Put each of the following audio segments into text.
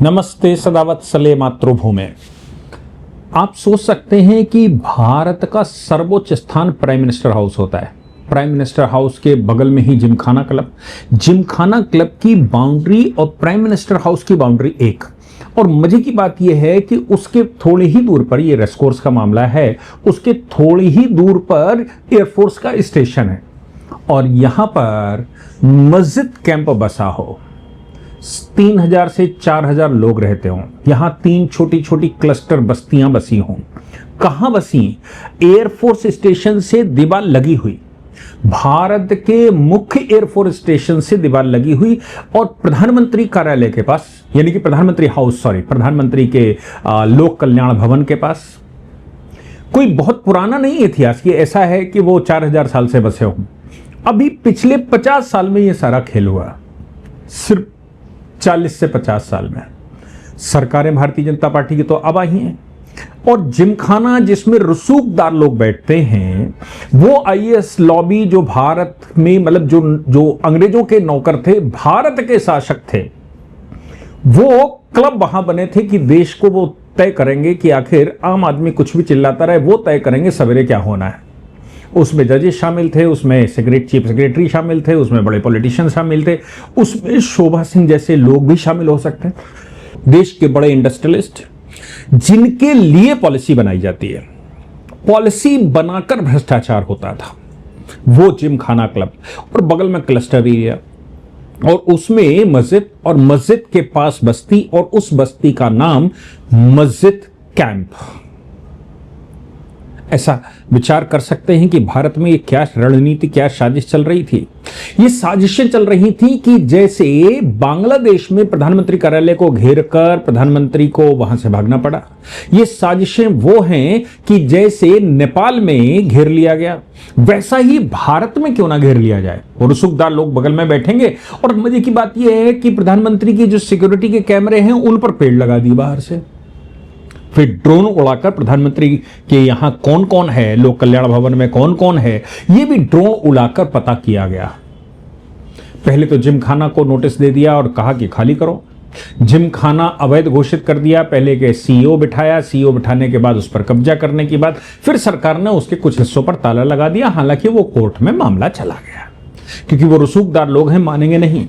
नमस्ते सदावत्सले मातृभूमि। आप सोच सकते हैं कि भारत का सर्वोच्च स्थान प्राइम मिनिस्टर हाउस होता है। प्राइम मिनिस्टर हाउस के बगल में ही जिमखाना क्लब की बाउंड्री और प्राइम मिनिस्टर हाउस की बाउंड्री एक। और मजे की बात यह है कि उसके थोड़ी ही दूर पर, यह रेसकोर्स का मामला है, उसके थोड़ी ही दूर पर एयरफोर्स का स्टेशन है और यहां पर मस्जिद कैंप बसा हो। 3000 से 4000 लोग रहते हों। यहां 3 छोटी छोटी क्लस्टर बस्तियां बसी हों। कहां बसी? एयरफोर्स स्टेशन से दीवार लगी हुई, भारत के मुख्य एयरफोर्स स्टेशन से दीवार लगी हुई और प्रधानमंत्री कार्यालय के पास, यानी कि प्रधानमंत्री के लोक कल्याण भवन के पास। कोई बहुत पुराना नहीं इतिहास, ये ऐसा है कि वो 4000 साल से बसे हों। अभी पिछले 50 साल में ये सारा खेल हुआ, सिर्फ 40 से 50 साल में। सरकारें भारतीय जनता पार्टी की तो अब आई हैं और जिमखाना जिसमें रसूखदार लोग बैठते हैं, वो आईएएस लॉबी जो भारत में, मतलब जो अंग्रेजों के नौकर थे, भारत के शासक थे, वो क्लब वहां बने थे कि देश को वो तय करेंगे कि आखिर आम आदमी कुछ भी चिल्लाता रहे, वो तय करेंगे सवेरे क्या होना है। उसमें जजेस शामिल थे, उसमें चीफ सेक्रेटरी शामिल थे, उसमें बड़े पॉलिटिशियन शामिल थे, उसमें शोभा सिंह जैसे लोग भी शामिल हो सकते हैं, देश के बड़े इंडस्ट्रियलिस्ट, जिनके लिए पॉलिसी बनाई जाती है। पॉलिसी बनाकर भ्रष्टाचार होता था। वो जिमखाना क्लब और बगल में क्लस्टर एरिया और उसमें मस्जिद और मस्जिद के पास बस्ती और उस बस्ती का नाम मस्जिद कैंप। ऐसा विचार कर सकते हैं कि भारत में ये क्या रणनीति, क्या साजिश चल रही थी। ये साजिशें चल रही थी कि जैसे बांग्लादेश में प्रधानमंत्री कार्यालय को घेरकर प्रधानमंत्री को वहां से भागना पड़ा, ये साजिशें वो हैं कि जैसे नेपाल में घेर लिया गया, वैसा ही भारत में क्यों ना घेर लिया जाए। और रसूखदार लोग बगल में बैठेंगे और मजे की बात यह है कि प्रधानमंत्री की जो सिक्योरिटी के कैमरे हैं उन पर पेड़ लगा दिए बाहर से। फिर ड्रोन उड़ाकर प्रधानमंत्री के यहां कौन कौन है, लोक कल्याण भवन में कौन कौन है, यह भी ड्रोन उड़ाकर पता किया गया। पहले तो जिमखाना को नोटिस दे दिया और कहा कि खाली करो। जिमखाना अवैध घोषित कर दिया। पहले के सीईओ बिठाया, सीईओ बिठाने के बाद उस पर कब्जा करने के बाद फिर सरकार ने उसके कुछ हिस्सों पर ताला लगा दिया। हालांकि वो कोर्ट में मामला चला गया क्योंकि वो रसूखदार लोग हैं, मानेंगे नहीं।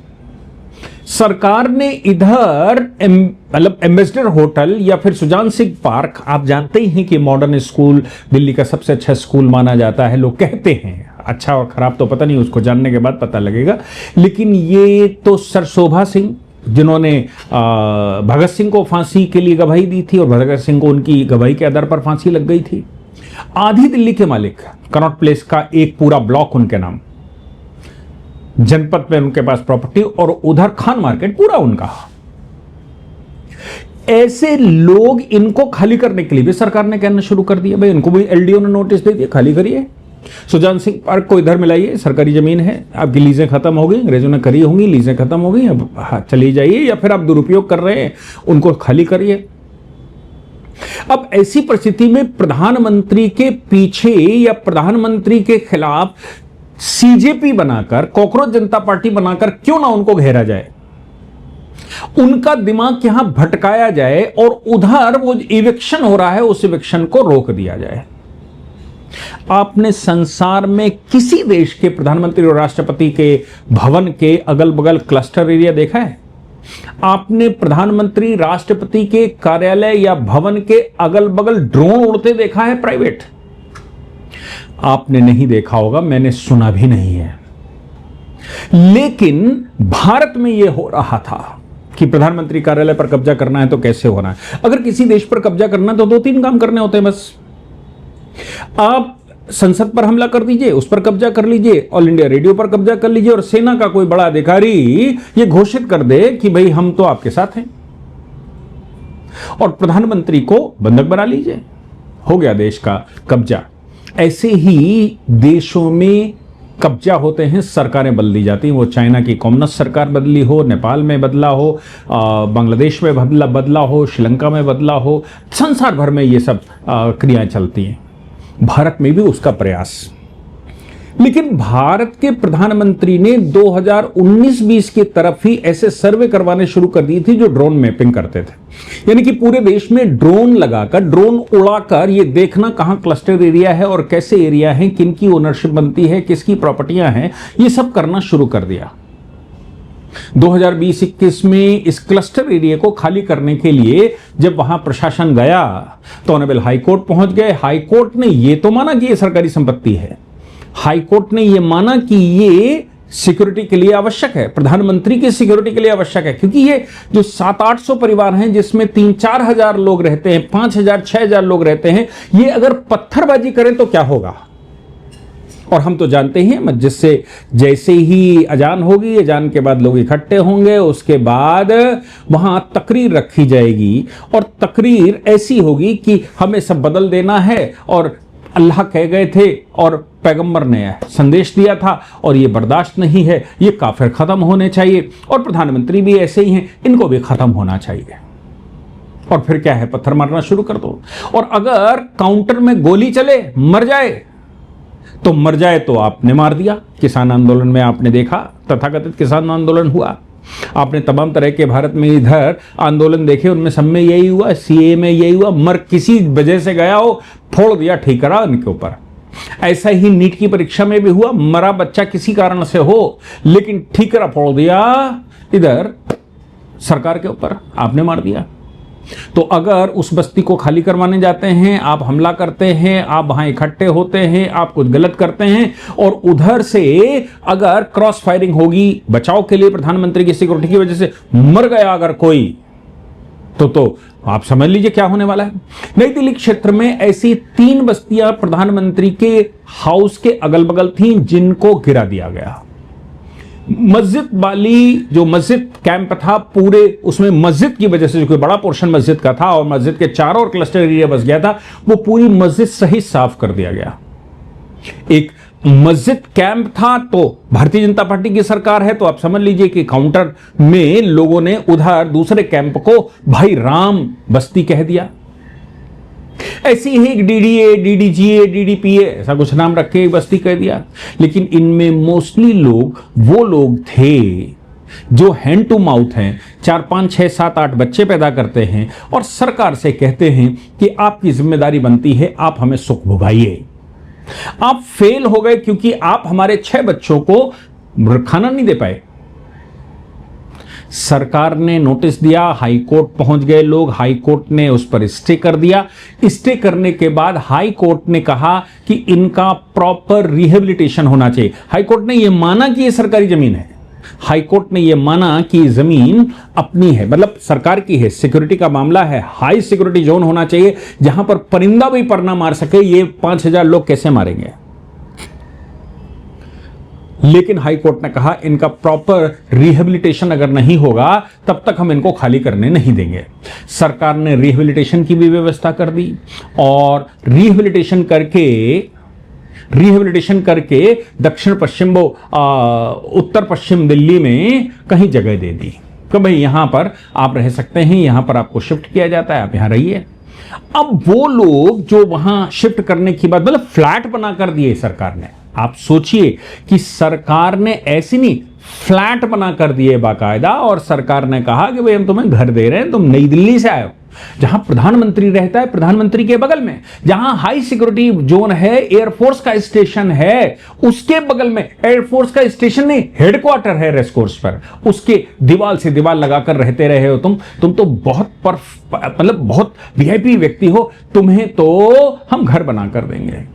सरकार ने इधर मतलब एम्बेसडर होटल या फिर सुजान सिंह पार्क, आप जानते ही हैं कि मॉडर्न स्कूल दिल्ली का सबसे अच्छा स्कूल माना जाता है, लोग कहते हैं। अच्छा और खराब तो पता नहीं, उसको जानने के बाद पता लगेगा। लेकिन ये तो सर शोभा सिंह, जिन्होंने भगत सिंह को फांसी के लिए गवाही दी थी और भगत सिंह को उनकी गवाही के आधार पर फांसी लग गई थी। आधी दिल्ली के मालिक, कनॉट प्लेस का एक पूरा ब्लॉक उनके नाम, जनपद में उनके पास प्रॉपर्टी और उधर खान मार्केट पूरा उनका। ऐसे लोग, इनको खाली करने के लिए भी सरकार ने कहना शुरू कर दिया, भाई इनको भी एलडीओ ने नोटिस दे दिया, खाली करिए। सुजान सिंह पार्क को इधर मिलाइए, सरकारी जमीन है, आपकी लीजें खत्म हो गई, अंग्रेजों ने करी होंगी, लीजें खत्म हो गई, अब चली जाइए, या फिर आप दुरुपयोग कर रहे हैं उनको खाली करिए। अब ऐसी परिस्थिति में प्रधानमंत्री के पीछे या प्रधानमंत्री के खिलाफ सीजेपी बनाकर, कॉकरोच जनता पार्टी बनाकर क्यों ना उनको घेरा जाए, उनका दिमाग यहां भटकाया जाए और उधर वो इविक्शन हो रहा है, उस इविक्शन को रोक दिया जाए। आपने संसार में किसी देश के प्रधानमंत्री और राष्ट्रपति के भवन के अगल बगल क्लस्टर एरिया देखा है? आपने प्रधानमंत्री राष्ट्रपति के कार्यालय या भवन के अगल बगल ड्रोन उड़ते देखा है प्राइवेट? आपने नहीं देखा होगा, मैंने सुना भी नहीं है। लेकिन भारत में यह हो रहा था कि प्रधानमंत्री कार्यालय पर कब्जा करना है तो कैसे होना है। अगर किसी देश पर कब्जा करना है तो 2-3 काम करने होते हैं बस। आप संसद पर हमला कर दीजिए, उस पर कब्जा कर लीजिए, ऑल इंडिया रेडियो पर कब्जा कर लीजिए और सेना का कोई बड़ा अधिकारी यह घोषित कर दे कि भाई हम तो आपके साथ हैं, और प्रधानमंत्री को बंधक बना लीजिए, हो गया देश का कब्जा। ऐसे ही देशों में कब्जा होते हैं, सरकारें बदली जाती हैं। वो चाइना की कम्युनिस्ट सरकार बदली हो, नेपाल में बदला हो, बांग्लादेश में बदला हो, श्रीलंका में बदला हो, संसार भर में ये सब क्रियाएं चलती हैं। भारत में भी उसका प्रयास। लेकिन भारत के प्रधानमंत्री ने 2019-20 की तरफ ही ऐसे सर्वे करवाने शुरू कर दी थी जो ड्रोन मैपिंग करते थे, यानी कि पूरे देश में ड्रोन लगाकर, ड्रोन उड़ाकर ये देखना कहां क्लस्टर एरिया है और कैसे एरिया है, किनकी ओनरशिप बनती है, किसकी प्रॉपर्टियां हैं, ये सब करना शुरू कर दिया। 2020-21 में इस क्लस्टर एरिया को खाली करने के लिए जब वहां प्रशासन गया तो ऑनरेबल हाईकोर्ट पहुंच गए। हाईकोर्ट ने यह तो माना कि यह सरकारी संपत्ति है, हाईकोर्ट ने यह माना कि ये सिक्योरिटी के लिए आवश्यक है, प्रधानमंत्री की सिक्योरिटी के लिए आवश्यक है, क्योंकि ये जो 700-800 परिवार हैं जिसमें 3-4 हजार लोग रहते हैं, 5,000-6,000 लोग रहते हैं, ये अगर पत्थरबाजी करें तो क्या होगा। और हम तो जानते हैं मस्जिद से जैसे ही अजान होगी, अजान के बाद लोग इकट्ठे होंगे, उसके बाद वहां तकरीर रखी जाएगी और तकरीर ऐसी होगी कि हमें सब बदल देना है और अल्लाह कह गए थे और पैगंबर ने संदेश दिया था और ये बर्दाश्त नहीं है, ये काफिर खत्म होने चाहिए, और प्रधानमंत्री भी ऐसे ही हैं, इनको भी खत्म होना चाहिए। और फिर क्या है, पत्थर मारना शुरू कर दो। और अगर काउंटर में गोली चले, मर जाए तो मर जाए, तो आपने मार दिया। किसान आंदोलन में आपने देखा, तथाकथित किसान आंदोलन हुआ, आपने तमाम तरह के भारत में इधर आंदोलन देखे, उनमें सब में यही हुआ, सीए में यही हुआ, मर किसी वजह से गया हो, फोड़ दिया ठीकरा उनके ऊपर। ऐसा ही नीट की परीक्षा में भी हुआ, मरा बच्चा किसी कारण से हो, लेकिन ठीकरा फोड़ दिया इधर सरकार के ऊपर, आपने मार दिया। तो अगर उस बस्ती को खाली करवाने जाते हैं, आप हमला करते हैं, आप वहां इकट्ठे होते हैं, आप कुछ गलत करते हैं और उधर से अगर क्रॉस फायरिंग होगी बचाव के लिए, प्रधानमंत्री की सिक्योरिटी की वजह से मर गया अगर कोई, तो आप समझ लीजिए क्या होने वाला है। नई दिल्ली क्षेत्र में ऐसी 3 बस्तियां प्रधानमंत्री के हाउस के अगल बगल थीं जिनको गिरा दिया गया। मस्जिद वाली जो मस्जिद कैंप था, पूरे उसमें मस्जिद की वजह से, जो कोई बड़ा पोर्शन मस्जिद का था और मस्जिद के चारों ओर क्लस्टर एरिया बस गया था, वो पूरी मस्जिद सहित साफ कर दिया गया। एक मस्जिद कैंप था, तो भारतीय जनता पार्टी की सरकार है, तो आप समझ लीजिए कि काउंटर में लोगों ने उधर दूसरे कैंप को भाई राम बस्ती कह दिया। ऐसी ही एक डीडीए, डीडीजीए, डीडीपीए, ऐसा कुछ नाम रख के एक बस्ती कह दिया। लेकिन इनमें मोस्टली लोग वो लोग थे जो हैंड टू माउथ हैं, 4, 5, 6, 7, 8 बच्चे पैदा करते हैं और सरकार से कहते हैं कि आपकी जिम्मेदारी बनती है, आप हमें सुख भुगाइए। आप फेल हो गए क्योंकि आप हमारे 6 बच्चों को खाना नहीं दे पाए। सरकार ने नोटिस दिया, हाई कोर्ट पहुंच गए लोग, हाई कोर्ट ने उस पर स्टे कर दिया। स्टे करने के बाद हाई कोर्ट ने कहा कि इनका प्रॉपर रिहेबिलिटेशन होना चाहिए। हाई कोर्ट ने यह माना कि यह सरकारी जमीन है, हाई कोर्ट ने यह माना कि जमीन अपनी है, मतलब सरकार की है, सिक्योरिटी का मामला है, हाई सिक्योरिटी जोन होना चाहिए जहां पर परिंदा भी पर ना मार सके। ये 5,000 लोग कैसे मारेंगे। लेकिन हाई कोर्ट ने कहा इनका प्रॉपर रिहेबिलिटेशन अगर नहीं होगा तब तक हम इनको खाली करने नहीं देंगे। सरकार ने रिहेबिलिटेशन की भी व्यवस्था कर दी और रिहेबिलिटेशन करके दक्षिण पश्चिम उत्तर पश्चिम दिल्ली में कहीं जगह दे दी कि भाई यहां पर आप रह सकते हैं, यहां पर आपको शिफ्ट किया जाता है, आप यहां रहिए। अब वो लोग जो वहां शिफ्ट करने की बाद मतलब फ्लैट बनाकर दिए सरकार ने, आप सोचिए कि सरकार ने ऐसी नहीं फ्लैट बना कर दिए बाकायदा, और सरकार ने कहा कि भाई हम तुम्हें घर दे रहे हैं, तुम नई दिल्ली से आए हो, जहां प्रधानमंत्री रहता है, प्रधानमंत्री के बगल में जहां हाई सिक्योरिटी जोन है, एयरफोर्स का स्टेशन है, उसके बगल में एयरफोर्स का स्टेशन नहीं, हेडक्वार्टर है रेस कोर्स पर, उसके दीवार से दीवार लगाकर रहते रहे हो तुम तो बहुत मतलब बहुत वीआईपी व्यक्ति हो, तुम्हें तो हम घर बना कर देंगे।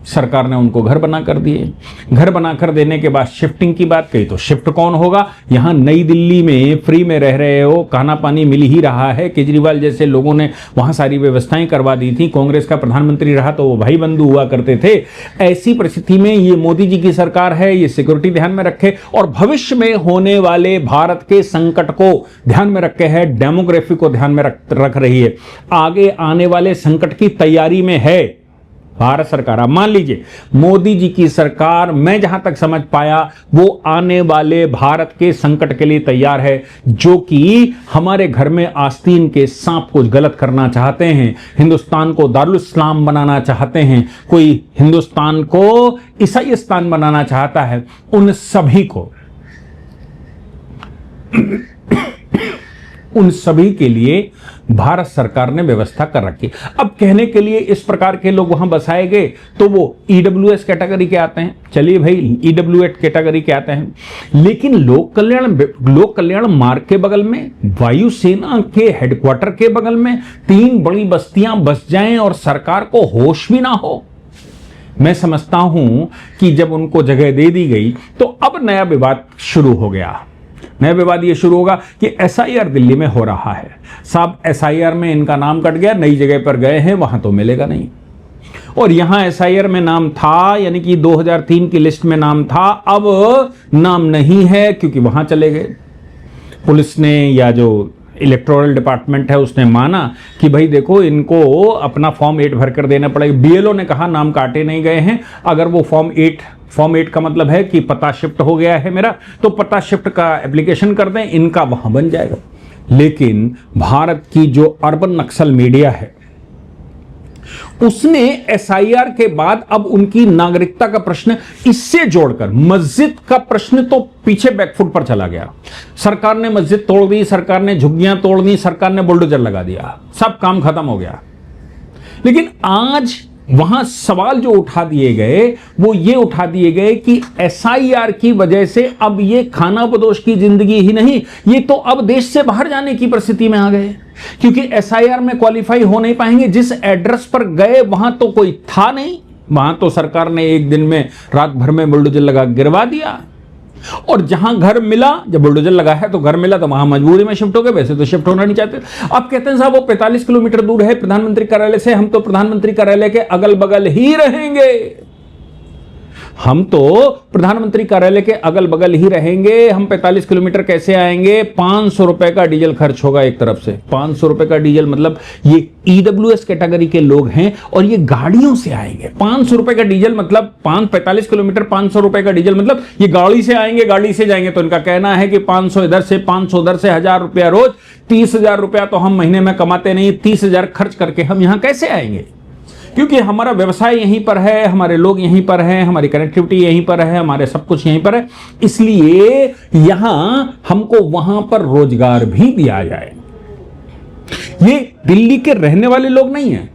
सरकार ने उनको घर बना कर दिए। घर बनाकर देने के बाद शिफ्टिंग की बात कही, तो शिफ्ट कौन होगा। यहां नई दिल्ली में फ्री में रह रहे हो, खाना पानी मिल ही रहा है, केजरीवाल जैसे लोगों ने वहां सारी व्यवस्थाएं करवा दी थी, कांग्रेस का प्रधानमंत्री रहा तो वो भाई बंधु हुआ करते थे। ऐसी परिस्थिति में ये मोदी जी की सरकार है, ये सिक्योरिटी ध्यान में रखे और भविष्य में होने वाले भारत के संकट को ध्यान में रखे है, डेमोग्राफी को ध्यान में रख रही है, आगे आने वाले संकट की तैयारी में है। भारत सरकार, अब मान लीजिए मोदी जी की सरकार, मैं जहां तक समझ पाया, वो आने वाले भारत के संकट के लिए तैयार है, जो कि हमारे घर में आस्तीन के सांप कुछ गलत करना चाहते हैं, हिंदुस्तान को दारुल इस्लाम बनाना चाहते हैं, कोई हिंदुस्तान को ईसाईस्तान बनाना चाहता है, उन सभी के लिए भारत सरकार ने व्यवस्था कर रखी। अब कहने के लिए इस प्रकार के लोग वहां बसाए गए तो वो ईडब्ल्यूएस कैटेगरी के आते हैं, चलिए भाई ईडब्ल्यूएस कैटेगरी के आते हैं, लेकिन लोक कल्याण मार्ग के बगल में, वायुसेना के हेडक्वार्टर के बगल में 3 बड़ी बस्तियां बस जाएं और सरकार को होश भी ना हो। मैं समझता हूं कि जब उनको जगह दे दी गई तो अब नया विवाद शुरू हो गया। नया विवाद ये शुरू होगा कि एसआईआर दिल्ली में हो रहा है, साहब एसआईआर में इनका नाम कट गया, नई जगह पर गए हैं, वहां तो मिलेगा नहीं, और यहां एसआईआर में नाम था, यानी कि 2003 की लिस्ट में नाम था, अब नाम नहीं है क्योंकि वहां चले गए। पुलिस ने या जो इलेक्टोरल डिपार्टमेंट है उसने माना कि भाई देखो इनको अपना फॉर्म 8 भरकर देना पड़ेगा। बीएलओ ने कहा नाम काटे नहीं गए हैं, अगर वो फॉर्म 8 का मतलब है कि पता शिफ्ट हो गया है मेरा, तो पता शिफ्ट का एप्लीकेशन कर दें, इनका वहां बन जाएगा। लेकिन भारत की जो अर्बन नक्सल मीडिया है उसने एसआईआर के बाद अब उनकी नागरिकता का प्रश्न इससे जोड़कर मस्जिद का प्रश्न तो पीछे बैकफुट पर चला गया। सरकार ने मस्जिद तोड़ दी, सरकार ने झुग्गियां तोड़ दी, सरकार ने बुलडोजर लगा दिया, सब काम खत्म हो गया। लेकिन आज वहां सवाल जो उठा दिए गए वो ये उठा दिए गए कि एसआईआर की वजह से अब ये खानाबदोश की जिंदगी ही नहीं, ये तो अब देश से बाहर जाने की परिस्थिति में आ गए, क्योंकि एसआईआर में क्वालिफाई हो नहीं पाएंगे। जिस एड्रेस पर गए वहां तो कोई था नहीं, वहां तो सरकार ने एक दिन में रात भर में बुलडोजर लगा गिरवा दिया, और जहां घर मिला, जब बुलडोजर लगा है तो घर मिला तो वहां मजबूरी में शिफ्ट हो गए, वैसे तो शिफ्ट होना नहीं चाहते। अब कहते हैं साहब वो 45 किलोमीटर दूर है प्रधानमंत्री कार्यालय से, हम तो प्रधानमंत्री कार्यालय के अगल बगल ही रहेंगे, हम तो प्रधानमंत्री कार्यालय के अगल बगल ही रहेंगे, हम 45 किलोमीटर कैसे आएंगे? 500 रुपए का डीजल खर्च होगा एक तरफ से, 500 रुपए का डीजल, मतलब ये ईडब्ल्यूएस कैटेगरी के लोग हैं और ये गाड़ियों से आएंगे। 500 रुपए का डीजल मतलब 45 किलोमीटर 500 रुपए का डीजल मतलब ये गाड़ी से आएंगे, गाड़ी से जाएंगे। तो इनका कहना है कि 500 इधर से 500 उधर से, 1000 रुपया रोज, 30,000 रुपया तो हम महीने में कमाते नहीं, 30,000 खर्च करके हम यहां कैसे आएंगे? क्योंकि हमारा व्यवसाय यहीं पर है, हमारे लोग यहीं पर हैं, हमारी कनेक्टिविटी यहीं पर है, हमारे सब कुछ यहीं पर है, इसलिए यहां हमको वहां पर रोजगार भी दिया जाए। ये दिल्ली के रहने वाले लोग नहीं हैं,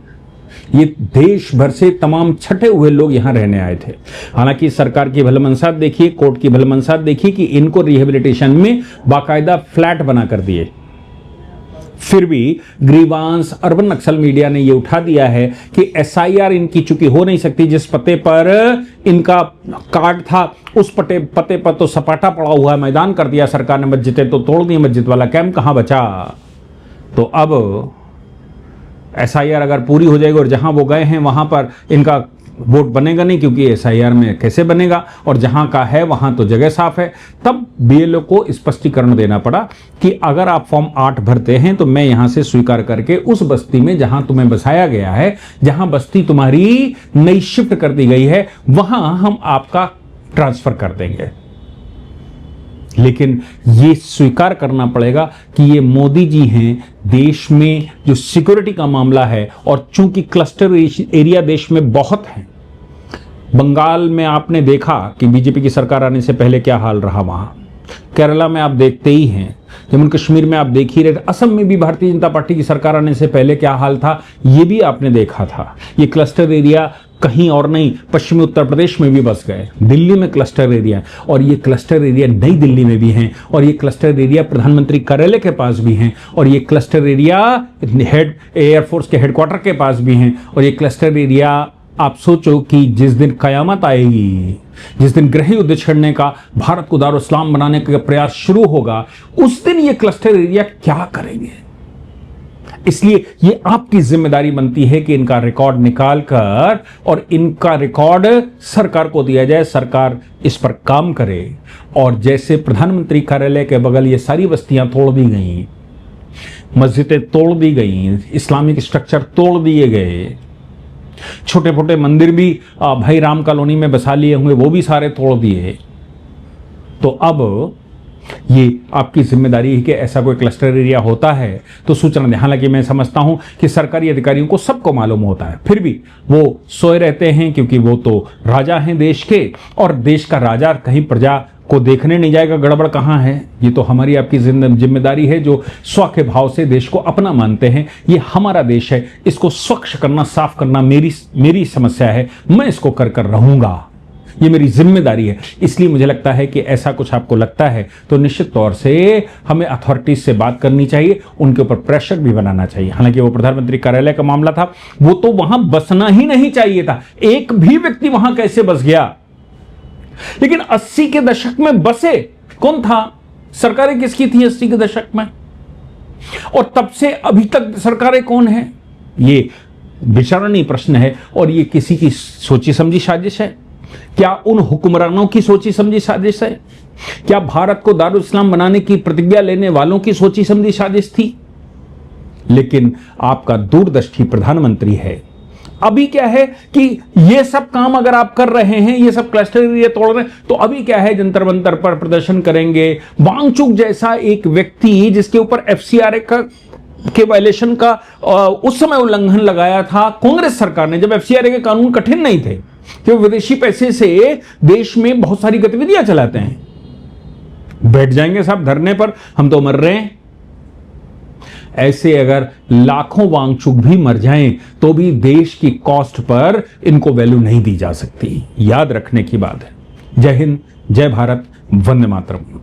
ये देश भर से तमाम छटे हुए लोग यहां रहने आए थे। हालांकि सरकार की भलमनसाहत देखिए, कोर्ट की भलमनसाहत देखिए कि इनको रिहेबिलिटेशन में बाकायदा फ्लैट बना कर दिए, फिर भी ग्रीवांस अर्बन नक्सल मीडिया ने यह उठा दिया है कि एसआईआर इनकी चूंकि हो नहीं सकती, जिस पते पर इनका कार्ड था उस पते पर तो सपाटा पड़ा हुआ है, मैदान कर दिया सरकार ने, मस्जिदें तो तोड़ दी, मस्जिद वाला कैंप कहां बचा? तो अब एसआईआर अगर पूरी हो जाएगी और जहां वो गए हैं वहां पर इनका वोट बनेगा नहीं, क्योंकि एसआईआर में कैसे बनेगा, और जहां का है वहां तो जगह साफ है। तब बीएलओ को स्पष्टीकरण देना पड़ा कि अगर आप फॉर्म 8 भरते हैं तो मैं यहां से स्वीकार करके उस बस्ती में जहां तुम्हें बसाया गया है, जहां बस्ती तुम्हारी नई शिफ्ट कर दी गई है, वहां हम आपका ट्रांसफर कर देंगे। लेकिन ये स्वीकार करना पड़ेगा कि ये मोदी जी हैं, देश में जो सिक्योरिटी का मामला है, और चूंकि क्लस्टर एरिया देश में बहुत है, बंगाल में आपने देखा कि बीजेपी की सरकार आने से पहले क्या हाल रहा, वहां केरला में आप देखते ही हैं, जम्मू कश्मीर में आप देख ही रहे, असम में भी भारतीय जनता पार्टी की सरकार आने से पहले क्या हाल था ये भी आपने देखा था। ये क्लस्टर एरिया कहीं और नहीं, पश्चिमी उत्तर प्रदेश में भी बस गए, दिल्ली में क्लस्टर एरिया, और ये क्लस्टर एरिया नई दिल्ली में भी हैं, और ये क्लस्टर एरिया प्रधानमंत्री कार्यालय के पास भी हैं, और ये क्लस्टर एरिया हेड एयरफोर्स के हेडक्वार्टर के पास भी हैं, और ये क्लस्टर एरिया आप सोचो कि जिस दिन कयामत आएगी, जिस दिन गृह युद्ध छेड़ने का, भारत को दारुल इस्लाम बनाने का प्रयास शुरू होगा, उस दिन ये क्लस्टर एरिया क्या करेंगे? इसलिए ये आपकी जिम्मेदारी बनती है कि इनका रिकॉर्ड निकाल कर और इनका रिकॉर्ड सरकार को दिया जाए, सरकार इस पर काम करे। और जैसे प्रधानमंत्री कार्यालय के बगल ये सारी बस्तियां तोड़ दी गई, मस्जिदें तोड़ दी गई, इस्लामिक स्ट्रक्चर तोड़ दिए गए, छोटे छोटे मंदिर भी भाई राम कॉलोनी में बसा लिए होंगे, वो भी सारे तोड़ दिए। तो अब ये आपकी जिम्मेदारी है कि ऐसा कोई क्लस्टर एरिया होता है तो सूचना दें। हालांकि मैं समझता हूं कि सरकारी अधिकारियों को सबको मालूम होता है, फिर भी वो सोए रहते हैं, क्योंकि वो तो राजा हैं देश के, और देश का राजा कहीं प्रजा को देखने नहीं जाएगा गड़बड़ कहां है। ये तो हमारी आपकी जिम्मेदारी है, जो स्व के भाव से देश को अपना मानते हैं। ये हमारा देश है, इसको स्वच्छ करना, साफ करना मेरी समस्या है, मैं इसको कर रहूंगा, ये मेरी जिम्मेदारी है। इसलिए मुझे लगता है कि ऐसा कुछ आपको लगता है तो निश्चित तौर से हमें अथॉरिटीज से बात करनी चाहिए, उनके ऊपर प्रेशर भी बनाना चाहिए। हालांकि वो प्रधानमंत्री कार्यालय का मामला था, वो तो वहां बसना ही नहीं चाहिए था, एक भी व्यक्ति वहां कैसे बस गया। लेकिन 80 के दशक में बसे कौन था? सरकारें किसकी थी 80 के दशक में? और तब से अभी तक सरकारें कौन है? ये विचारणीय प्रश्न है। और ये किसी की सोची समझी साजिश है? क्या उन हुक्मरानों की सोची समझी साजिश है? क्या भारत को दारुल इस्लाम बनाने की प्रतिज्ञा लेने वालों की सोची समझी साजिश थी? लेकिन आपका दूरदर्शी प्रधानमंत्री है। अभी क्या है कि ये सब काम अगर आप कर रहे हैं, ये सब क्लस्टर एरिया तोड़ रहे हैं, तो अभी क्या है, जंतर मंतर पर प्रदर्शन करेंगे। वांगचुक जैसा एक व्यक्ति जिसके ऊपर एफसीआरए के वायलेशन का उस समय उल्लंघन लगाया था कांग्रेस सरकार ने, जब एफसीआरए के कानून कठिन नहीं थे, कि विदेशी पैसे से देश में बहुत सारी गतिविधियां चलाते हैं। बैठ जाएंगे साहब धरने पर, हम तो मर रहे हैं। ऐसे अगर लाखों वांगचुक भी मर जाएं तो भी देश की कॉस्ट पर इनको वैल्यू नहीं दी जा सकती। याद रखने की बात है। जय हिंद, जय भारत, वंदे मातरम।